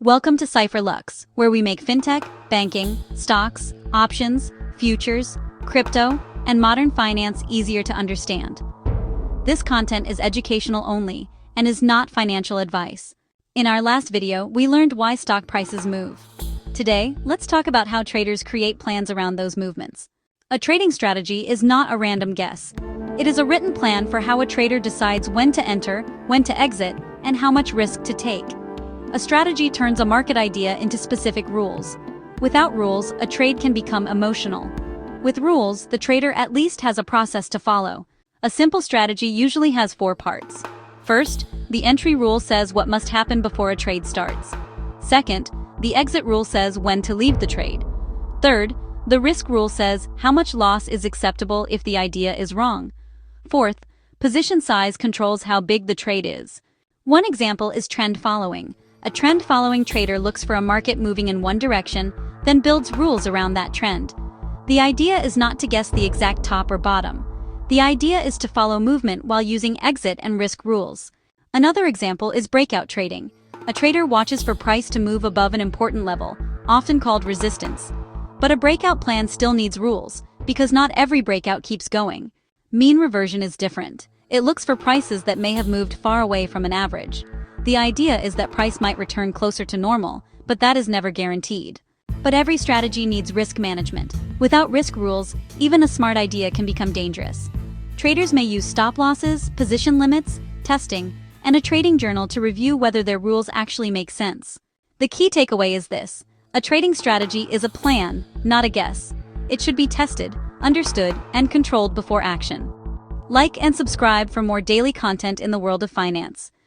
Welcome to Cipher Lux, where we make fintech, banking, stocks, options, futures, crypto, and modern finance easier to understand. This content is educational only and is not financial advice. In our last video, we learned why stock prices move. Today, let's talk about how traders create plans around those movements. A trading strategy is not a random guess. It is a written plan for how a trader decides when to enter, when to exit, and how much risk to take. A strategy turns a market idea into specific rules. Without rules, a trade can become emotional. With rules, the trader at least has a process to follow. A simple strategy usually has 4 parts. First, the entry rule says what must happen before a trade starts. Second, the exit rule says when to leave the trade. Third, the risk rule says how much loss is acceptable if the idea is wrong. Fourth, position size controls how big the trade is. One example is trend following. A trend-following trader looks for a market moving in one direction, then builds rules around that trend. The idea is not to guess the exact top or bottom. The idea is to follow movement while using exit and risk rules. Another example is breakout trading. A trader watches for price to move above an important level, often called resistance. But a breakout plan still needs rules, because not every breakout keeps going. Mean reversion is different. It looks for prices that may have moved far away from an average. The idea is that price might return closer to normal, but that is never guaranteed. But every strategy needs risk management. Without risk rules, even a smart idea can become dangerous. Traders may use stop losses, position limits, testing, and a trading journal to review whether their rules actually make sense. The key takeaway is this: a trading strategy is a plan, not a guess. It should be tested, understood, and controlled before action. Like and subscribe for more daily content in the world of finance.